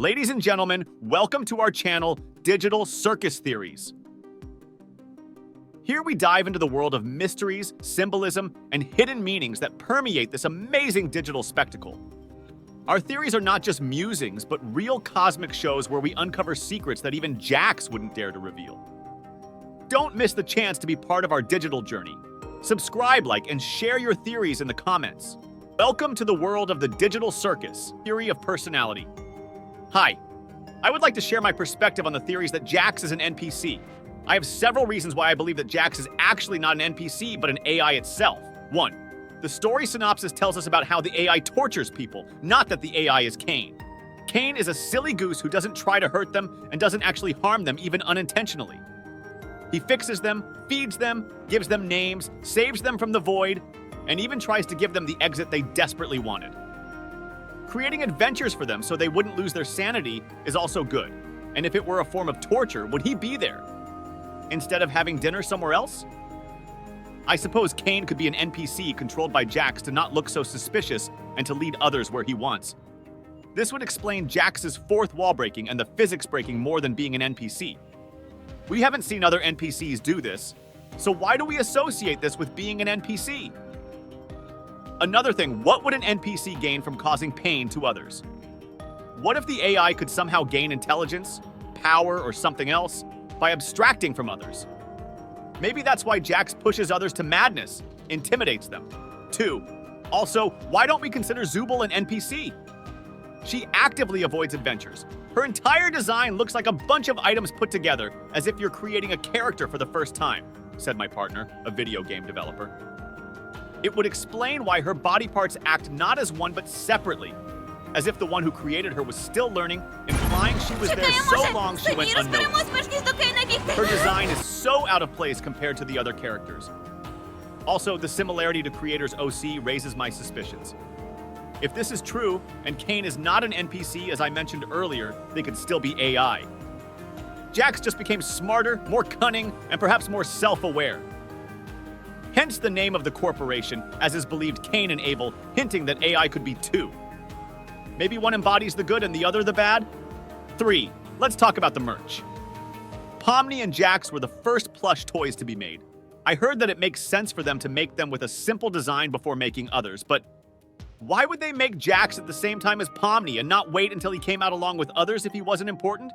Ladies and gentlemen, welcome to our channel, Digital Circus Theories. Here we dive into the world of mysteries, symbolism, and hidden meanings that permeate this amazing digital spectacle. Our theories are not just musings, but real cosmic shows where we uncover secrets that even Jax wouldn't dare to reveal. Don't miss the chance to be part of our digital journey. Subscribe, like, and share your theories in the comments. Welcome to the world of the digital circus, theory of personality. Hi, I would like to share my perspective on the theories that Jax is an NPC. I have several reasons why I believe that Jax is actually not an NPC, but an AI itself. 1. The story synopsis tells us about how the AI tortures people, not that the AI is Kane. Kane is a silly goose who doesn't try to hurt them and doesn't actually harm them even unintentionally. He fixes them, feeds them, gives them names, saves them from the void, and even tries to give them the exit they desperately wanted. Creating adventures for them so they wouldn't lose their sanity is also good. And if it were a form of torture, would he be there instead of having dinner somewhere else? I suppose Kane could be an NPC controlled by Jax to not look so suspicious and to lead others where he wants. This would explain Jax's fourth wall breaking and the physics breaking more than being an NPC. We haven't seen other NPCs do this, so why do we associate this with being an NPC? Another thing, what would an NPC gain from causing pain to others? What if the AI could somehow gain intelligence, power, or something else by abstracting from others? Maybe that's why Jax pushes others to madness, intimidates them. 2. Also, why don't we consider Zubul an NPC? She actively avoids adventures. Her entire design looks like a bunch of items put together, as if you're creating a character for the first time, said my partner, a video game developer. It would explain why her body parts act not as one but separately, as if the one who created her was still learning, implying she was there so long she went unnoticed. Her design is so out of place compared to the other characters. Also, the similarity to creators OC raises my suspicions. If this is true, and Kane is not an NPC as I mentioned earlier, they could still be AI. Jax just became smarter, more cunning, and perhaps more self-aware. Hence the name of the corporation, as is believed Kane and Abel, hinting that AI could be two. Maybe one embodies the good and the other the bad? 3. Let's talk about the merch. Pomni and Jax were the first plush toys to be made. I heard that it makes sense for them to make them with a simple design before making others, but why would they make Jax at the same time as Pomni and not wait until he came out along with others if he wasn't important?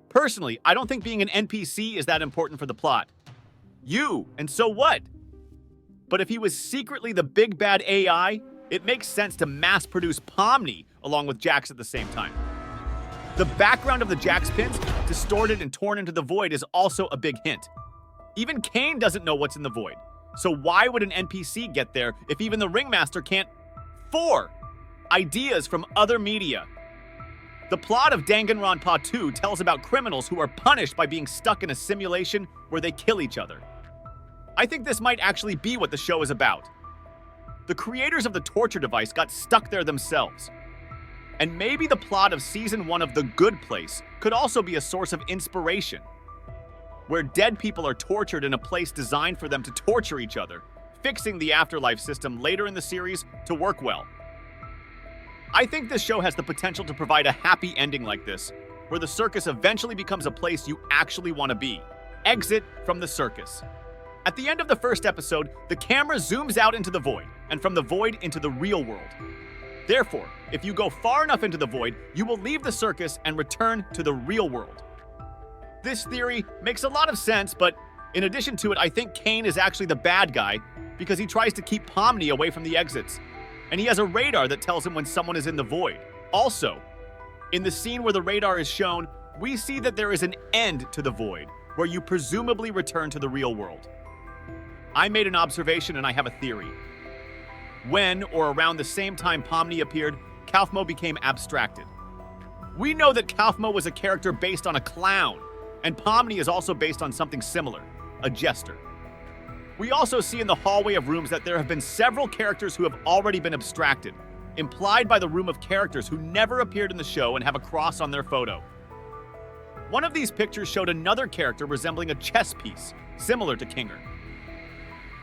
Personally, I don't think being an NPC is that important for the plot. And so what? But if he was secretly the big bad AI, it makes sense to mass-produce Pomni along with Jax at the same time. The background of the Jax pins, distorted and torn into the void, is also a big hint. Even Kane doesn't know what's in the void, so why would an NPC get there if even the Ringmaster can't? 4. Ideas from other media. The plot of Danganronpa 2 tells about criminals who are punished by being stuck in a simulation where they kill each other. I think this might actually be what the show is about. The creators of the torture device got stuck there themselves. And maybe the plot of Season 1 of The Good Place could also be a source of inspiration, where dead people are tortured in a place designed for them to torture each other, fixing the afterlife system later in the series to work well. I think this show has the potential to provide a happy ending like this, where the circus eventually becomes a place you actually want to be. Exit from the circus. At the end of the first episode, the camera zooms out into the void, and from the void into the real world. Therefore, if you go far enough into the void, you will leave the circus and return to the real world. This theory makes a lot of sense, but in addition to it, I think Kane is actually the bad guy because he tries to keep Pomni away from the exits. And he has a radar that tells him when someone is in the void. Also, in the scene where the radar is shown, we see that there is an end to the void, where you presumably return to the real world. I made an observation and I have a theory. When, or around the same time Pomni appeared, Kaufmo became abstracted. We know that Kaufmo was a character based on a clown, and Pomni is also based on something similar, a jester. We also see in the hallway of rooms that there have been several characters who have already been abstracted, implied by the room of characters who never appeared in the show and have a cross on their photo. One of these pictures showed another character resembling a chess piece, similar to Kinger.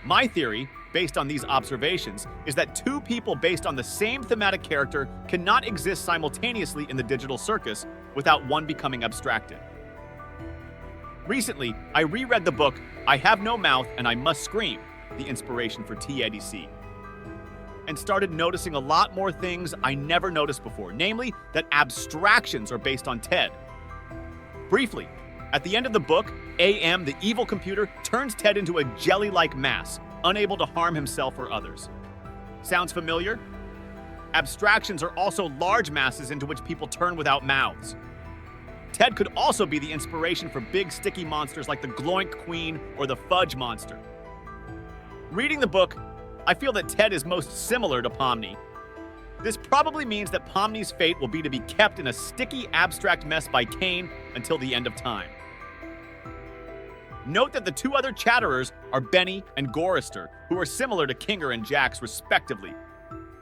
My theory, based on these observations, is that two people based on the same thematic character cannot exist simultaneously in the digital circus without one becoming abstracted. Recently, I reread the book I Have No Mouth and I Must Scream, the inspiration for TADC, and started noticing a lot more things I never noticed before, namely that abstractions are based on Ted. Briefly, at the end of the book, AM, the evil computer, turns Ted into a jelly-like mass, unable to harm himself or others. Sounds familiar? Abstractions are also large masses into which people turn without mouths. Ted could also be the inspiration for big sticky monsters like the Gloink Queen or the Fudge Monster. Reading the book, I feel that Ted is most similar to Pomni. This probably means that Pomni's fate will be to be kept in a sticky, abstract mess by Kane until the end of time. Note that the two other chatterers are Benny and Gorister, who are similar to Kinger and Jax, respectively.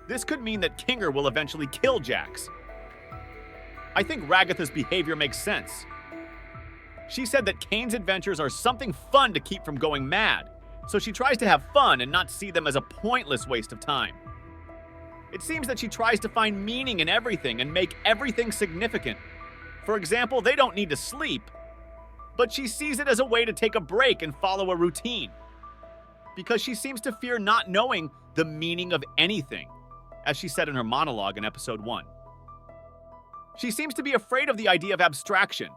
This could mean that Kinger will eventually kill Jax. I think Ragatha's behavior makes sense. She said that Kane's adventures are something fun to keep from going mad, so she tries to have fun and not see them as a pointless waste of time. It seems that she tries to find meaning in everything and make everything significant. For example, they don't need to sleep, but she sees it as a way to take a break and follow a routine, because she seems to fear not knowing the meaning of anything, as she said in her monologue in episode 1. She seems to be afraid of the idea of abstraction,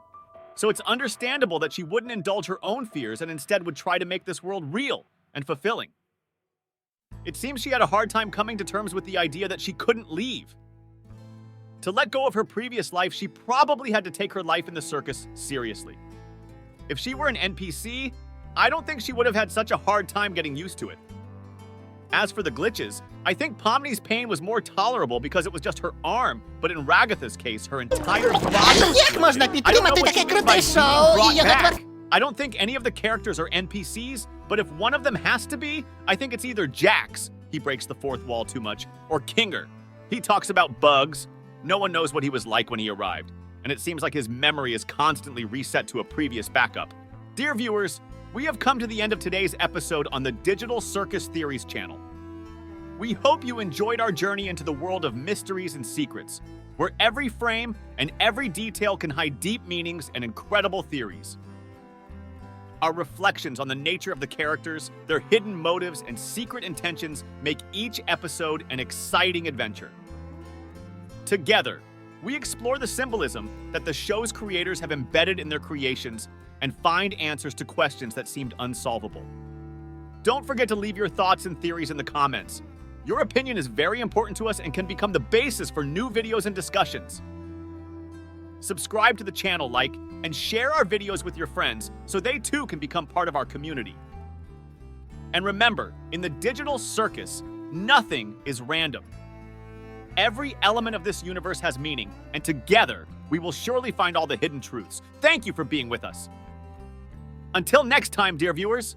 so it's understandable that she wouldn't indulge her own fears and instead would try to make this world real and fulfilling. It seems she had a hard time coming to terms with the idea that she couldn't leave. To let go of her previous life, she probably had to take her life in the circus seriously. If she were an NPC, I don't think she would have had such a hard time getting used to it. As for the glitches, I think Pomni's pain was more tolerable because it was just her arm, but in Ragatha's case, her entire body was Як можна glitching. I don't know підтримати what таке you mean by круте being шоу? brought Його back. твор... I don't think any of the characters are NPCs, but if one of them has to be, I think it's either Jax, he breaks the fourth wall too much, or Kinger. He talks about bugs. No one knows what he was like when he arrived, and it seems like his memory is constantly reset to a previous backup. Dear viewers, we have come to the end of today's episode on the Digital Circus Theories channel. We hope you enjoyed our journey into the world of mysteries and secrets, where every frame and every detail can hide deep meanings and incredible theories. Our reflections on the nature of the characters, their hidden motives, and secret intentions make each episode an exciting adventure. Together, we explore the symbolism that the show's creators have embedded in their creations and find answers to questions that seemed unsolvable. Don't forget to leave your thoughts and theories in the comments. Your opinion is very important to us and can become the basis for new videos and discussions. Subscribe to the channel, like, and share our videos with your friends so they too can become part of our community. And remember, in the digital circus, nothing is random. Every element of this universe has meaning, and together, we will surely find all the hidden truths. Thank you for being with us. Until next time, dear viewers.